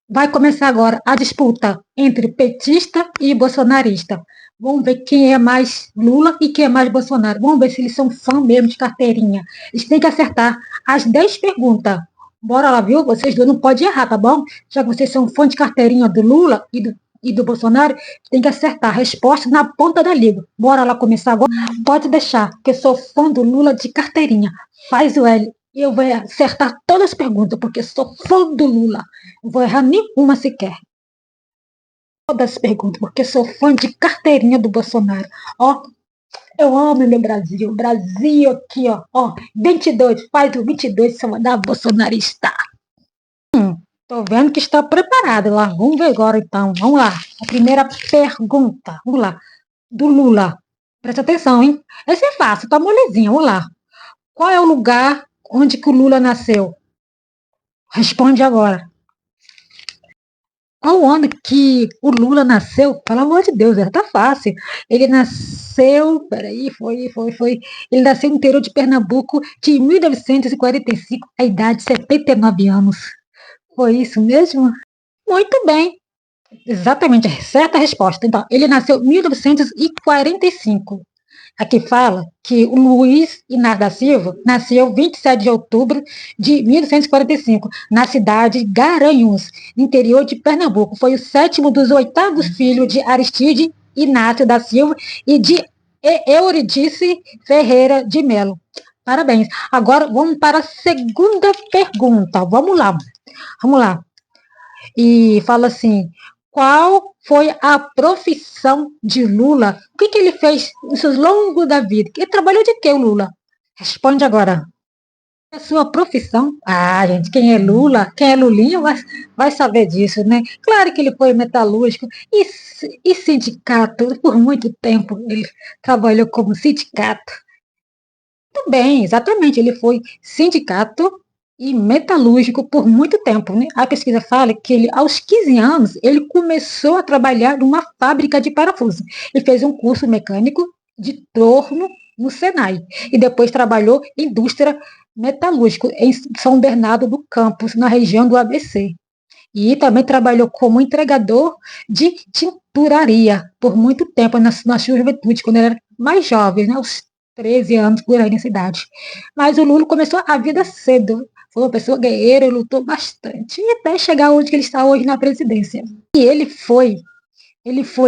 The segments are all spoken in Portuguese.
Vai começar agora a disputa entre petista e bolsonarista. Vamos ver quem é mais Lula e quem é mais Bolsonaro. Vamos ver se eles são fã mesmo de carteirinha. Eles têm que acertar as 10 perguntas. Bora lá, viu? Vocês dois não podem errar, tá bom? Já que vocês são fã de carteirinha do Lula e do Bolsonaro, tem que acertar a resposta na ponta da língua. Bora lá começar agora? Pode deixar, que eu sou fã do Lula de carteirinha. Faz o L. E eu vou acertar todas as perguntas, porque sou fã do Lula. Não vou errar nenhuma sequer. Todas as perguntas, porque sou fã de carteirinha do Bolsonaro. Ó, eu amo meu Brasil. Brasil aqui, ó. 22, faz o 22, só da bolsonarista. Tô vendo que está preparado lá. Vamos ver agora então. Vamos lá. A primeira pergunta. Vamos lá. Do Lula. Presta atenção, hein? Essa é fácil, tá molezinha. Vamos lá. Qual é o lugar onde que o Lula nasceu? Responde agora. Qual ano que o Lula nasceu? Pelo amor de Deus, tá fácil. Ele nasceu, peraí, foi. Ele nasceu no interior de Pernambuco de 1945, a idade de 79 anos. Foi isso mesmo? Muito bem. Exatamente, certa resposta. Então, ele nasceu em 1945. Aqui fala que o Luiz Inácio da Silva nasceu 27 de outubro de 1945, na cidade de Garanhuns, interior de Pernambuco. Foi o sétimo dos 8º filhos de Aristide Inácio da Silva e de Euridice Ferreira de Melo. Parabéns. Agora vamos para a segunda pergunta. Vamos lá. Vamos lá. E fala assim: qual foi a profissão de Lula? O que ele fez nos seus longos da vida? Ele trabalhou de quê, o Lula? Responde agora. A sua profissão? Ah, gente, quem é Lula, quem é Lulinha vai saber disso, né? Claro que ele foi metalúrgico e sindicato. Por muito tempo ele trabalhou como sindicato. Muito bem, exatamente. Ele foi sindicato e metalúrgico por muito tempo, né? A pesquisa fala que ele, aos 15 anos, ele começou a trabalhar numa fábrica de parafuso. Ele fez um curso mecânico de torno no Senai e depois trabalhou em indústria metalúrgica em São Bernardo do Campos, na região do ABC. E também trabalhou como entregador de tinturaria por muito tempo na sua juventude, quando ele era mais jovem, né, aos 13 anos, por aí na cidade. Mas o Lula começou a vida cedo. Foi uma pessoa guerreira, lutou bastante, e até chegar onde ele está hoje na presidência. E ele foi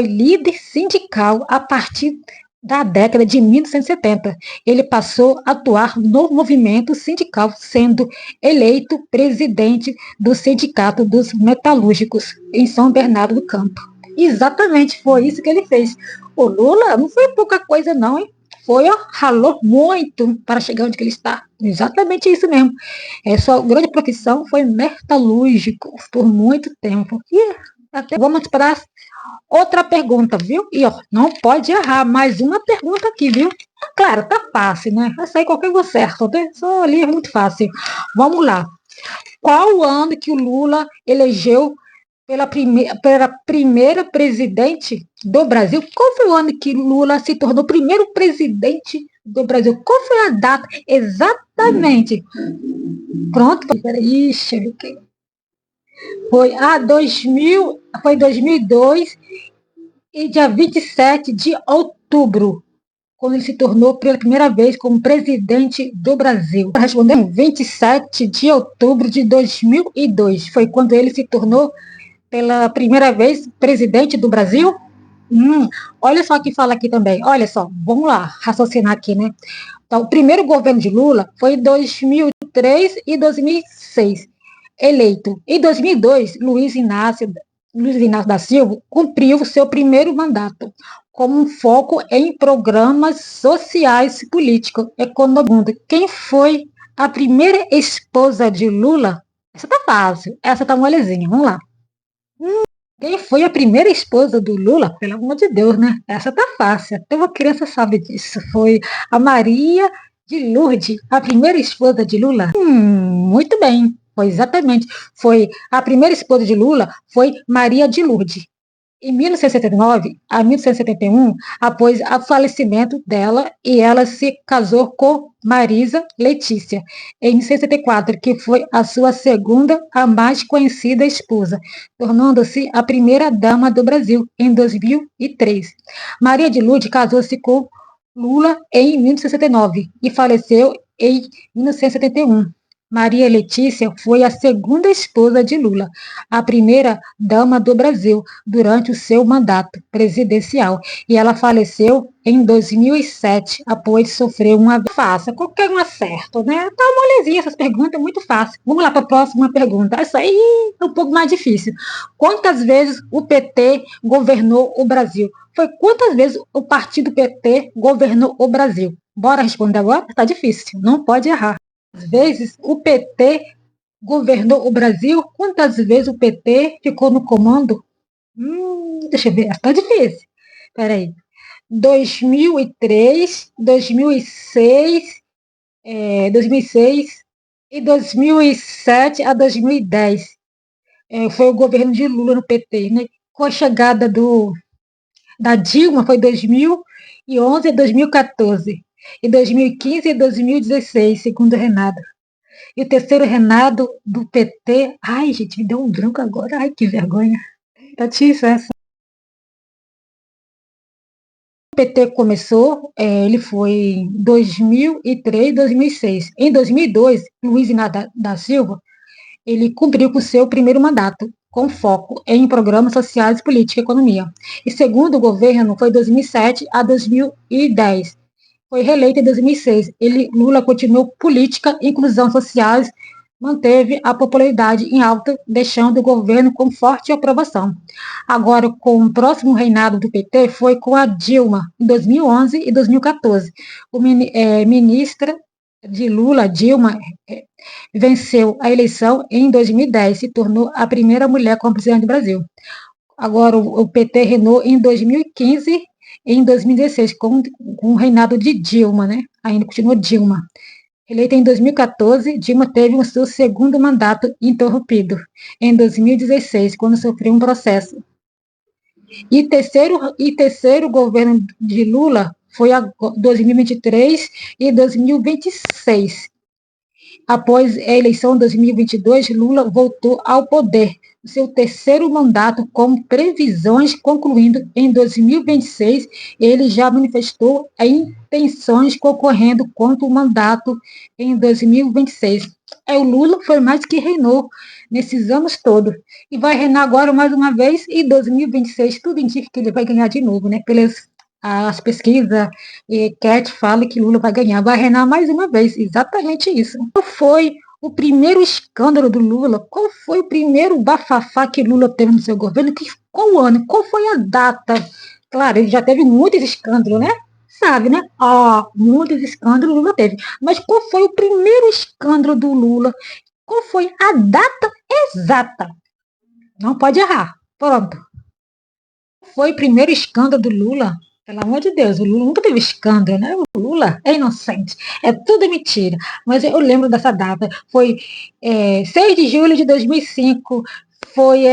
líder sindical a partir da década de 1970. Ele passou a atuar no movimento sindical, sendo eleito presidente do Sindicato dos Metalúrgicos em São Bernardo do Campo. Exatamente, foi isso que ele fez. O Lula não foi pouca coisa não, hein? Ralou muito para chegar onde ele está. Exatamente isso mesmo. Sua grande profissão foi metalúrgico por muito tempo. E até vamos para outra pergunta, viu? E ó, não pode errar. Mais uma pergunta aqui, viu? Claro, tá fácil, né? Vai sair qualquer coisa certo, né? Só ali é muito fácil. Vamos lá. Qual o ano que o Lula elegeu pela primeira presidente do Brasil? Qual foi o ano que Lula se tornou primeiro presidente do Brasil? Qual foi a data exatamente? Pronto, peraí, foi 2002 e dia 27 de outubro, quando ele se tornou pela primeira vez como presidente do Brasil. Respondendo, 27 de outubro de 2002, foi quando ele se tornou pela primeira vez presidente do Brasil. Olha só o que fala aqui também. Olha só, vamos lá, raciocinar aqui, né? Então, o primeiro governo de Lula foi em 2003 e 2006, eleito. Em 2002, Luiz Inácio da Silva cumpriu seu primeiro mandato, com um foco em programas sociais, políticos, econômicos. Quem foi a primeira esposa de Lula? Essa tá fácil, essa tá molezinha, vamos lá. Quem foi a primeira esposa do Lula? Pelo amor de Deus, né? Essa tá fácil, até uma criança sabe disso. Foi a Maria de Lourdes, a primeira esposa de Lula. Muito bem, foi exatamente. Foi a primeira esposa de Lula, foi Maria de Lourdes. em 1979 a 1971, após o falecimento dela, e ela se casou com Marisa Letícia, em 1974, que foi a sua segunda, a mais conhecida esposa, tornando-se a primeira dama do Brasil, em 2003. Maria de Lourdes casou-se com Lula em 1969 e faleceu em 1971. Maria Letícia foi a segunda esposa de Lula, a primeira dama do Brasil durante o seu mandato presidencial, e ela faleceu em 2007 após sofrer uma fácil, qualquer um acerto, né? Tá molezinha essas perguntas, muito fácil. Vamos lá para a próxima pergunta. Essa aí é um pouco mais difícil. Quantas vezes o PT governou o Brasil? Foi quantas vezes o partido PT governou o Brasil? Bora responder agora? Tá difícil, não pode errar. Às vezes o PT governou o Brasil? Quantas vezes o PT ficou no comando? Deixa eu ver, está difícil. Peraí. 2003, 2006, 2006 e 2007 a 2010. Foi o governo de Lula no PT, né? Com a chegada da Dilma foi 2011 a 2014. E 2015 e 2016, segundo o Renato. E o terceiro Renato do PT. Ai, gente, me deu um branco agora. Ai, que vergonha. Tá difícil essa. O PT começou, ele foi em 2003, 2006. Em 2002, Luiz Inácio da Silva, ele cumpriu com o seu primeiro mandato, com foco em programas sociais, política e economia. E segundo o governo, foi 2007 a 2010. Foi reeleito em 2006. Lula continuou política, inclusão sociais, manteve a popularidade em alta, deixando o governo com forte aprovação. Agora, com o próximo reinado do PT, foi com a Dilma, em 2011 e 2014. Ministra de Lula, Dilma, venceu a eleição em 2010, se tornou a primeira mulher como presidente do Brasil. Agora, o PT reinou em 2015 e em 2016, com o reinado de Dilma, né? Ainda continuou Dilma. Eleita em 2014, Dilma teve o seu segundo mandato interrompido em 2016, quando sofreu um processo. E terceiro governo de Lula foi a 2023 e 2026. Após a eleição de 2022, Lula voltou ao poder, seu terceiro mandato com previsões concluindo em 2026. Ele já manifestou intenções concorrendo contra o mandato em 2026. O Lula foi mais que reinou nesses anos todos e vai reinar agora mais uma vez em 2026. Tudo indica que ele vai ganhar de novo, né? As pesquisas e Cat fala que Lula vai ganhar, vai reinar mais uma vez, exatamente isso. Qual foi o primeiro escândalo do Lula? Qual foi o primeiro bafafá que Lula teve no seu governo? Qual ano? Qual foi a data? Claro, ele já teve muitos escândalos, né? Sabe, né? Muitos escândalos Lula teve. Mas qual foi o primeiro escândalo do Lula? Qual foi a data exata? Não pode errar. Pronto. Foi o primeiro escândalo do Lula? Pelo amor de Deus, o Lula nunca teve escândalo, né? O Lula é inocente, é tudo mentira. Mas eu lembro dessa data. Foi 6 de julho de 2005, foi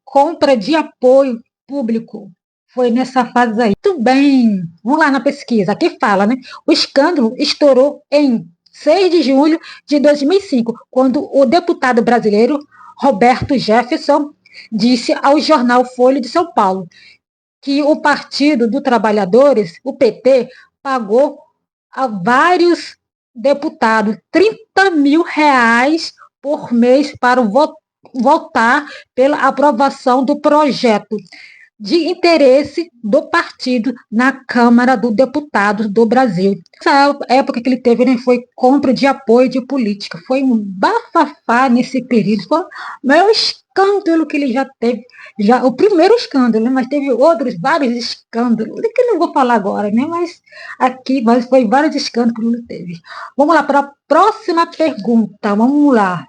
compra de apoio público. Foi nessa fase aí. Muito bem, vamos lá na pesquisa. Aqui fala, né? O escândalo estourou em 6 de julho de 2005, quando o deputado brasileiro Roberto Jefferson disse ao jornal Folha de São Paulo que o Partido dos Trabalhadores, o PT, pagou a vários deputados R$ 30.000 por mês para votar pela aprovação do projeto de interesse do partido na Câmara dos Deputados do Brasil. Essa época que ele teve, né, foi compra de apoio de política. Foi um bafafá nesse período. Foi o maior escândalo que ele já teve. O primeiro escândalo, né, mas teve vários escândalos, que eu não vou falar agora, né, mas foi vários escândalos que ele teve. Vamos lá para a próxima pergunta. Vamos lá.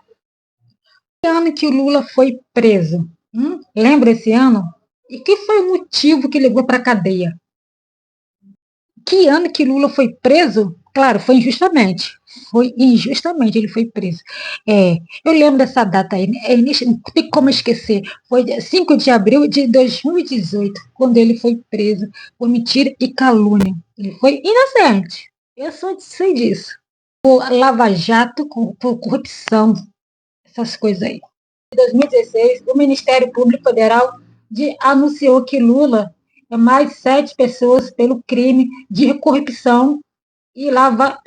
Que ano que o Lula foi preso? Lembra esse ano? E que foi o motivo que levou para a cadeia? Que ano que Lula foi preso? Claro, foi injustamente. foi injustamente, ele foi preso. É, eu lembro dessa data aí, não tem como esquecer. Foi dia 5 de abril de 2018, quando ele foi preso por mentira e calúnia. Ele foi inocente. Eu só sei disso. Por Lava Jato, por corrupção, essas coisas aí. Em 2016, o Ministério Público Federal anunciou que Lula é mais 7 pessoas pelo crime de corrupção e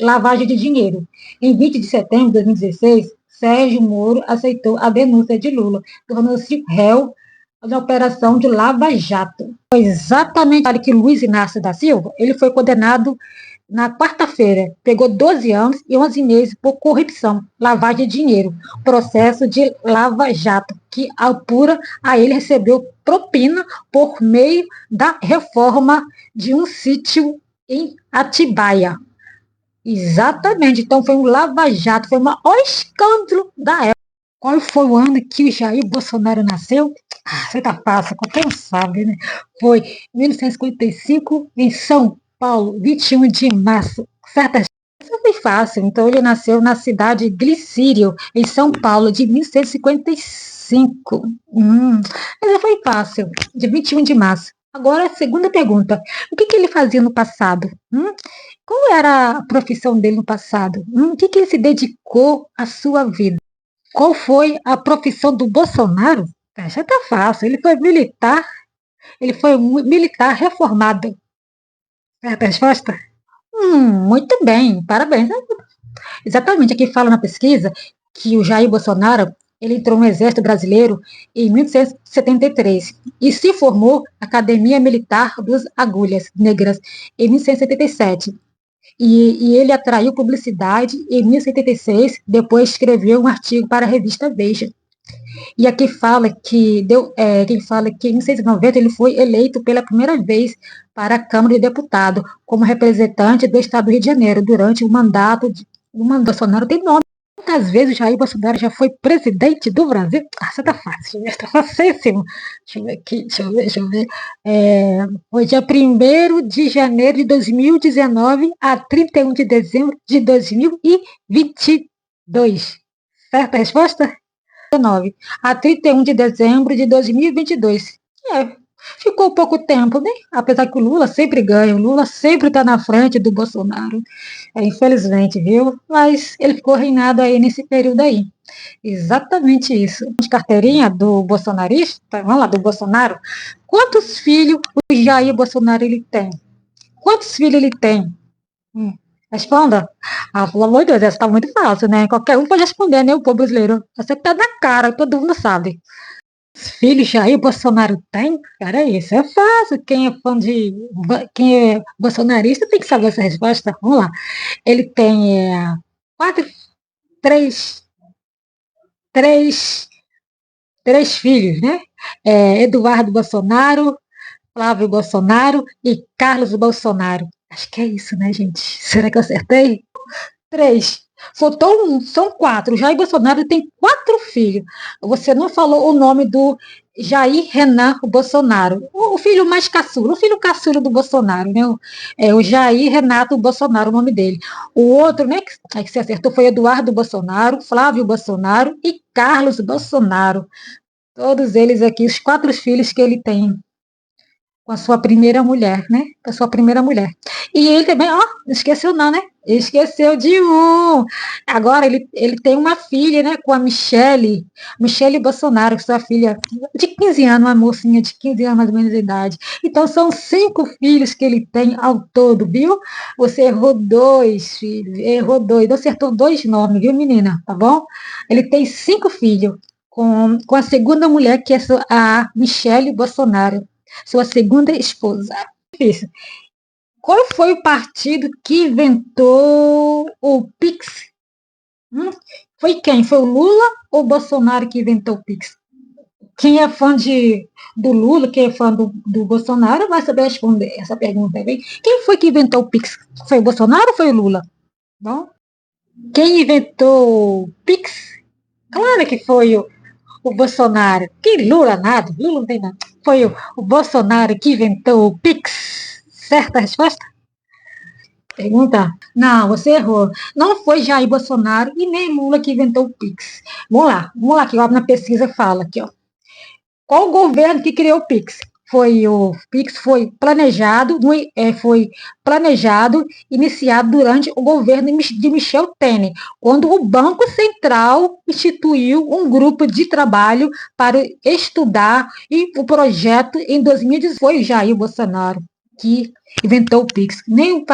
lavagem de dinheiro. Em 20 de setembro de 2016, Sérgio Moro aceitou a denúncia de Lula, tornou-se réu na operação de Lava Jato. Foi exatamente que Luiz Inácio da Silva, ele foi condenado na quarta-feira, pegou 12 anos e 11 meses por corrupção, lavagem de dinheiro, processo de Lava Jato, que apura a ele recebeu propina por meio da reforma de um sítio em Atibaia. Exatamente, então foi um lava-jato, foi o maior escândalo da época. Qual foi o ano que o Jair Bolsonaro nasceu? Você tá fácil, qualquer um sabe, né? Foi 1955, em São Paulo, 21 de março. Certas isso foi fácil. Então, ele nasceu na cidade de Glicírio, em São Paulo, de 1955. Mas foi fácil, de 21 de março. Agora, a segunda pergunta. O que ele fazia no passado? Qual era a profissão dele no passado? O que ele se dedicou à sua vida? Qual foi a profissão do Bolsonaro? Já tá fácil. Ele foi militar reformado. Certa resposta? Muito bem, parabéns. Exatamente, aqui fala na pesquisa que o Jair Bolsonaro ele entrou no Exército Brasileiro em 1973 e se formou na Academia Militar dos Agulhas Negras em 1977. E ele atraiu publicidade em 1976, depois escreveu um artigo para a revista Veja. E aqui fala que em 1990 ele foi eleito pela primeira vez para a Câmara de Deputados como representante do Estado do Rio de Janeiro durante o mandato Bolsonaro tem nome. Quantas vezes o Jair Bolsonaro já foi presidente do Brasil? Você tá fácil, está facílimo. Deixa eu ver aqui, deixa eu ver. Foi dia 1º de janeiro de 2019 a 31 de dezembro de 2022. Certa resposta? 19 a 31 de dezembro de 2022. Ficou pouco tempo, né? Apesar que o Lula sempre ganha, o Lula sempre está na frente do Bolsonaro. Infelizmente, viu? Mas ele ficou reinado aí nesse período aí. Exatamente isso. De carteirinha do bolsonarista, vamos lá, do Bolsonaro. Quantos filhos o Jair Bolsonaro ele tem? Quantos filhos ele tem? Responda. Pelo amor de Deus, essa tá muito fácil, né? Qualquer um pode responder, né? O povo brasileiro. Você tá na cara, todo mundo sabe. Os filhos Jair Bolsonaro tem? Peraí, isso é fácil. Quem é bolsonarista tem que saber essa resposta. Vamos lá. Ele tem quatro, três, três, três filhos, né? Eduardo Bolsonaro, Flávio Bolsonaro e Carlos Bolsonaro. Acho que é isso, né, gente? Será que eu acertei? 3. Faltou um, são 4. Jair Bolsonaro tem 4 filhos. Você não falou o nome do Jair Renan Bolsonaro, o filho mais caçula, o filho caçula do Bolsonaro, né? O Jair Renato Bolsonaro, o nome dele. O outro, né, que você acertou foi Eduardo Bolsonaro, Flávio Bolsonaro e Carlos Bolsonaro. Todos eles aqui, os 4 filhos que ele tem com a sua primeira mulher, né? Com a sua primeira mulher. E ele também, não esqueceu não, né? Esqueceu de um. Agora ele tem uma filha, né? Com a Michele Bolsonaro, sua filha de 15 anos, uma mocinha de 15 anos mais ou menos de idade. Então são 5 filhos que ele tem ao todo, viu? Você errou 2, filhos. Errou 2. Acertou 2 nomes, viu, menina? Tá bom? Ele tem 5 filhos com a segunda mulher, que é a Michele Bolsonaro, sua segunda esposa. Difícil. Qual foi o partido que inventou o Pix? Foi quem? Foi o Lula ou o Bolsonaro que inventou o Pix? Quem é fã do Lula, quem é fã do Bolsonaro, vai saber responder essa pergunta. Bem? Quem foi que inventou o Pix? Foi o Bolsonaro ou foi o Lula? Bom, quem inventou o Pix? Claro que foi o Bolsonaro. Que Lula nada, Lula não tem nada. Foi o Bolsonaro que inventou o Pix. Certa resposta? Pergunta? Não, você errou. Não foi Jair Bolsonaro e nem Lula que inventou o Pix. Vamos lá, que ó, na pesquisa fala aqui, ó. Qual o governo que criou o Pix? O Pix foi planejado, iniciado durante o governo de Michel Temer, quando o Banco Central instituiu um grupo de trabalho para estudar e o projeto em 2018 foi Jair Bolsonaro que inventou o Pix. Nem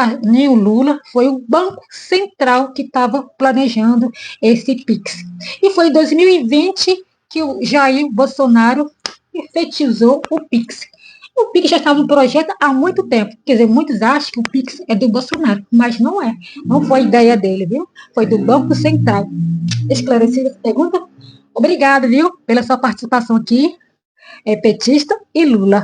o Lula, foi o Banco Central que estava planejando esse Pix. E foi em 2020 que o Jair Bolsonaro efetizou o Pix. O Pix já estava no projeto há muito tempo. Quer dizer, muitos acham que o Pix é do Bolsonaro, mas não é. Não foi ideia dele, viu? Foi do Banco Central. Esclarecida essa pergunta? Obrigado, viu, pela sua participação aqui, petista e Lula.